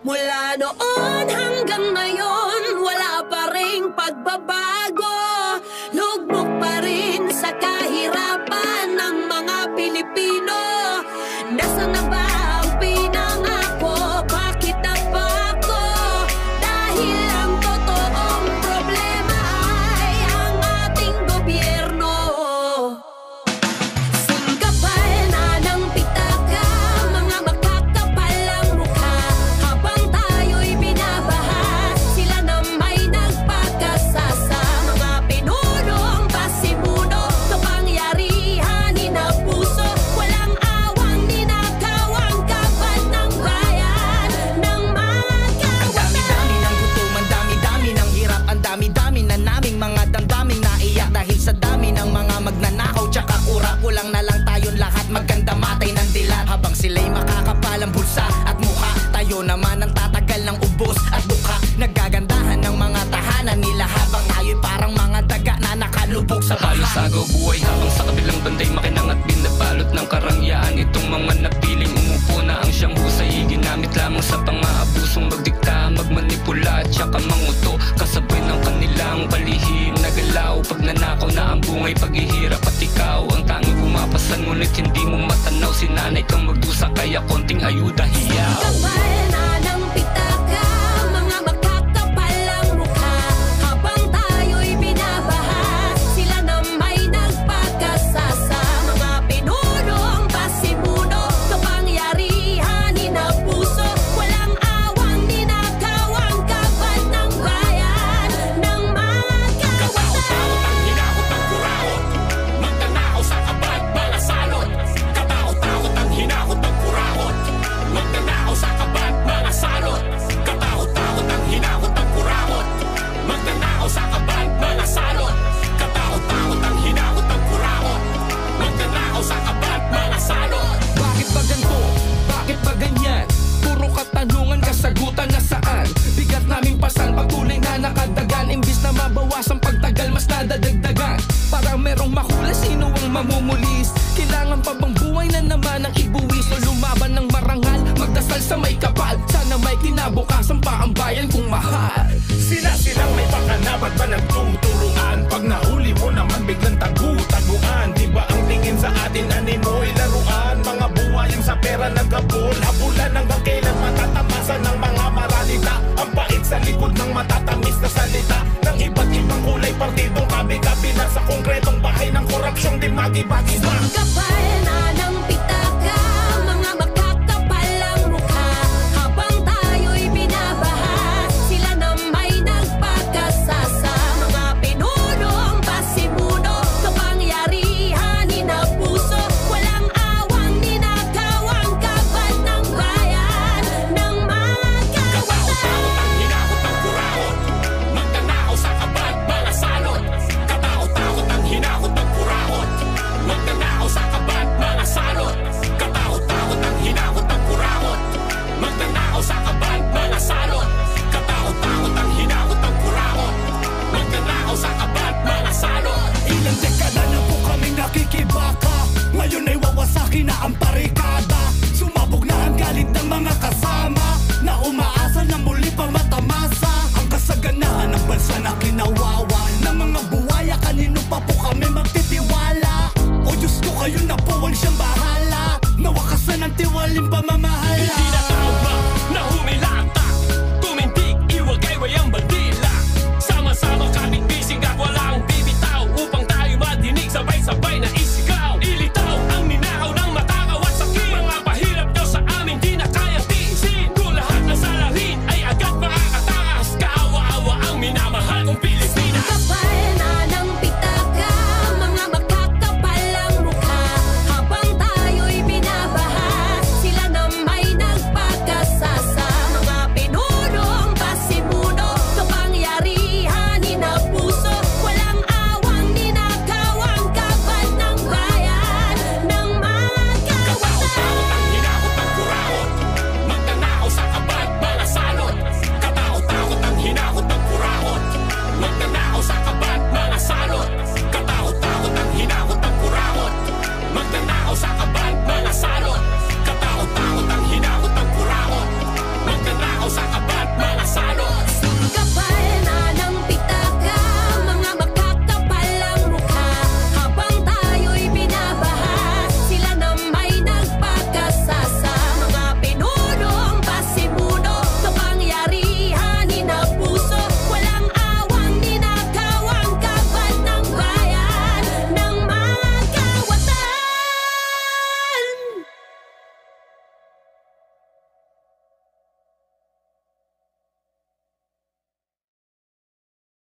Mula noon hanggang ngayon, wala pa ring pagbabago. Lugmok pa rin sa kahirapan ng mga Pilipino. Nasaan na ba ang pinangako? Bakit na pa ako? Dahil ang totoong problema ay ang ating gobyerno. Singkapal na ng pitaka, mga makakapal ang mukha. Habang tayo'y binabaha, sila na may nagpakasasa. Mga pinulong pasimuno, kapangyarihan inapuso. Walang awang ninakaw ang kapat ng bayan ng mga kawatan. Ang dami-dami ng gutom, ang dami-dami ng hirap, ang dami-dami na naming mga damdaming naiyak dahil sa dami ng mga magnanakaw tsaka kurap. Kulang na lang tayong lahat maganda matay ng dilat. Habang sila'y makakapal ang bulsa at mukha, tayo naman ang tatagal ng ubos at dukha. Nagagandahan ng mga tahanan nila habang tayo'y parang mga daga na nakalubog sa Halos baha. agaw buhay habang sa kabilang banday makinang at binabalot ng karangyaan. Itong mga napiling umupo na ang siyang husay, ginamit lamang sa pang-aabusong magdikta, magmanipula at saka manguto. Kasabay ng kanilang palihim na galaw, pag nanakaw na ang bungay, paghihirap at ikaw ang tanging pumapasan, ngunit hindi mo matanaw. Sinanay kang magdusa kaya konting ayuda hiyaw. Kapal na ng pitaka, mga makakapal ang mukha. Habang tayo'y binabaha, sila na may nagpakasasa. Mga pinulong pasimuno, kapangyarihan inapuso. Walang awang ninakaw ang kapat ng bayan ng mga Kataot-taot ang hinahot ng kurahot, magnanakaw sa kabad, mga salot. Kataot-taot ang hinahot ng kurahot, magnanakaw sa kabad, mga salot. Kataot-taot ang hinahot ng kurahot, magnanakaw sa kabad, mga salot. Kataot-taot ang hinahot ng kurahot, magnanakaw sa kabad, mga salot. Bakit ba ganito? Bakit ba ganyan? Puro katanungan, kasagutan na saan? Bigat naming pasan, patuloy na nakadagan. Imbis na mabawasan pagtagal, mas nadadagdagan. Para merong mahula, sino ang mamumulis? Kailangan pa bang buhay na naman ang ibuwis? O lumaban ng marangal, magdasal sa may kapal. Sana may kinabukasan pa ang bayan kung mahal. Sila-silang may pakana, ba't ba nagtuturuan? Pag nahuli mo naman biglang tagu-taguan. Di ba ang tingin sa atin anino'y laruan? Mga buhayang sa pera nagkabol,